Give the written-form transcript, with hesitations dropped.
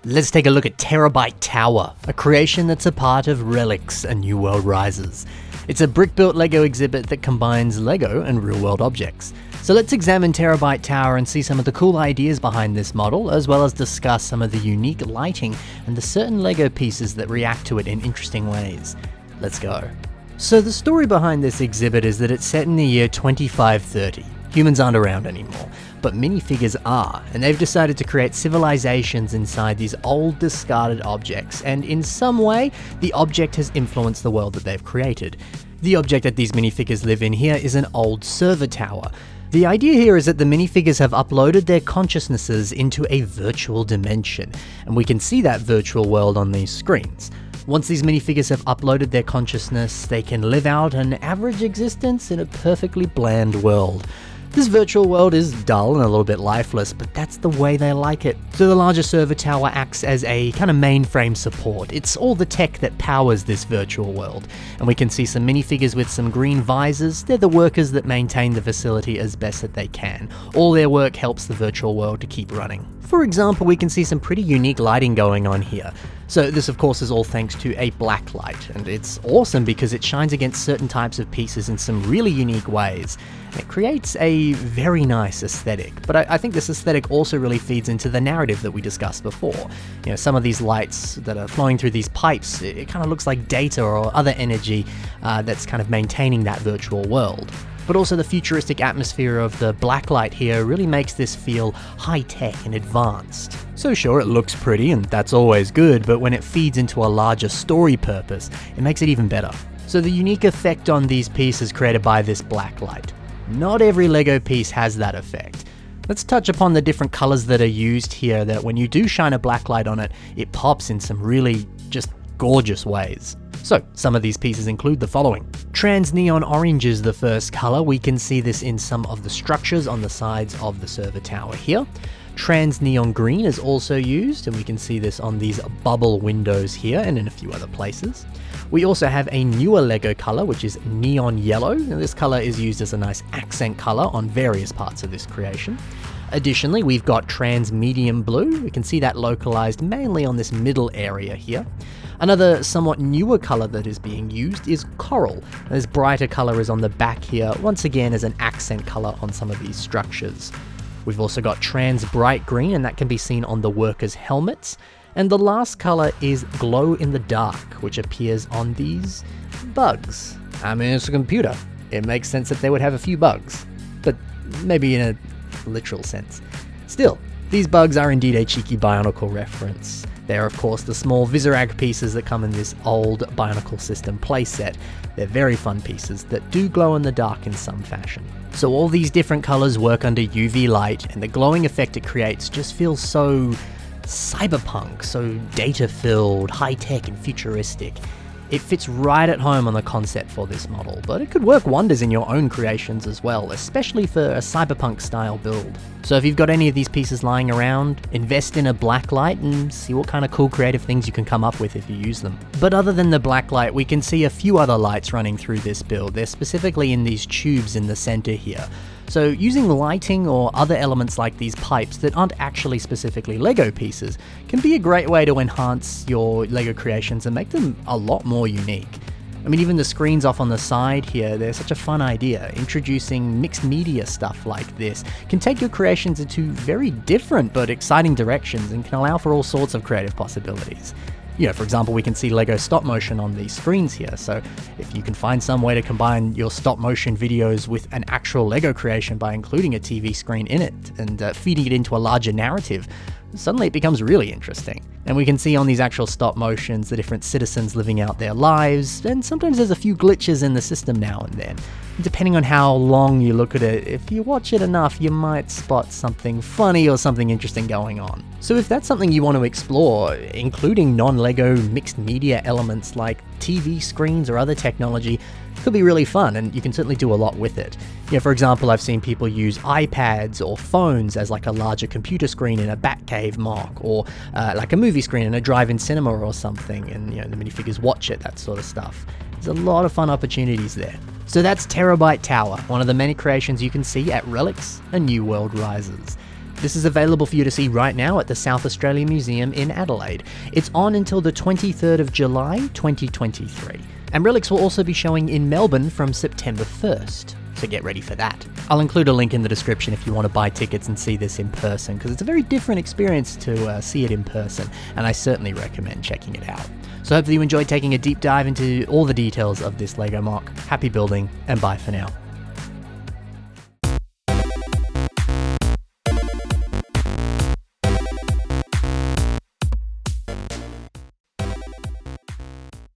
Let's take a look at Terabyte Tower, a creation that's a part of Relics: A New World Rises. It's a brick-built LEGO exhibit that combines LEGO and real-world objects. So let's examine Terabyte Tower and see some of the cool ideas behind this model, as well as discuss some of the unique lighting and the certain LEGO pieces that react to it in interesting ways. Let's go. So the story behind this exhibit is that it's set in the year 2530. Humans aren't around anymore, but minifigures are, and they've decided to create civilizations inside these old discarded objects, and in some way, the object has influenced the world that they've created. The object that these minifigures live in here is an old server tower. The idea here is that the minifigures have uploaded their consciousnesses into a virtual dimension, and we can see that virtual world on these screens. Once these minifigures have uploaded their consciousness, they can live out an average existence in a perfectly bland world. This virtual world is dull and a little bit lifeless, but that's the way they like it. So the larger server tower acts as a kind of mainframe support. It's all the tech that powers this virtual world. And we can see some minifigures with some green visors. They're the workers that maintain the facility as best that they can. All their work helps the virtual world to keep running. For example, we can see some pretty unique lighting going on here. So this of course is all thanks to a blacklight, and it's awesome because it shines against certain types of pieces in some really unique ways. And it creates a very nice aesthetic, but I think this aesthetic also really feeds into the narrative that we discussed before. You know, some of these lights that are flowing through these pipes, it kind of looks like data or other energy that's kind of maintaining that virtual world. But also the futuristic atmosphere of the blacklight here really makes this feel high-tech and advanced. So sure, it looks pretty and that's always good, but when it feeds into a larger story purpose, it makes it even better. So the unique effect on these pieces created by this blacklight. Not every LEGO piece has that effect. Let's touch upon the different colors that are used here, that when you do shine a blacklight on it, it pops in some really just gorgeous ways. So, some of these pieces include the following. Trans neon orange is the first color. We can see this in some of the structures on the sides of the server tower here. Trans neon green is also used, and we can see this on these bubble windows here and in a few other places. We also have a newer LEGO color, which is neon yellow. Now, this color is used as a nice accent color on various parts of this creation. Additionally, we've got trans medium blue. We can see that localized mainly on this middle area here. Another somewhat newer color that is being used is coral. This brighter color is on the back here, once again as an accent color on some of these structures. We've also got trans bright green, and that can be seen on the workers' helmets. And the last color is glow in the dark, which appears on these bugs. I mean, it's a computer. It makes sense that they would have a few bugs, but maybe in a literal sense. Still, these bugs are indeed a cheeky Bionicle reference. They're of course the small Viscerag pieces that come in this old Bionicle system playset. They're very fun pieces that do glow in the dark in some fashion. So all these different colors work under UV light, and the glowing effect it creates just feels so cyberpunk, so data-filled, high-tech and futuristic. It fits right at home on the concept for this model, but it could work wonders in your own creations as well, especially for a cyberpunk style build. So if you've got any of these pieces lying around, invest in a blacklight and see what kind of cool creative things you can come up with if you use them. But other than the blacklight, we can see a few other lights running through this build. They're specifically in these tubes in the center here. So using lighting or other elements like these pipes that aren't actually specifically LEGO pieces can be a great way to enhance your LEGO creations and make them a lot more unique. I mean, even the screens off on the side here, they're such a fun idea. Introducing mixed media stuff like this can take your creations into very different but exciting directions and can allow for all sorts of creative possibilities. You know, for example, we can see LEGO stop motion on these screens here, so if you can find some way to combine your stop motion videos with an actual LEGO creation by including a TV screen in it and feeding it into a larger narrative, suddenly it becomes really interesting. And we can see on these actual stop motions the different citizens living out their lives, and sometimes there's a few glitches in the system now and then. Depending on how long you look at it, if you watch it enough, you might spot something funny or something interesting going on. So if that's something you want to explore, including non-LEGO mixed media elements like TV screens or other technology, it could be really fun, and you can certainly do a lot with it. You know, for example, I've seen people use iPads or phones as like a larger computer screen in a Batcave mock, or like a movie screen in a drive-in cinema or something, and you know, the minifigures watch it, that sort of stuff. There's a lot of fun opportunities there. So that's Terabyte Tower, one of the many creations you can see at Relics: A New World Rises. This is available for you to see right now at the South Australian Museum in Adelaide. It's on until the 23rd of July 2023. And Relics will also be showing in Melbourne from September 1st, so get ready for that. I'll include a link in the description if you want to buy tickets and see this in person, because it's a very different experience to see it in person, and I certainly recommend checking it out. So hopefully you enjoyed taking a deep dive into all the details of this LEGO MOC. Happy building, and bye for now.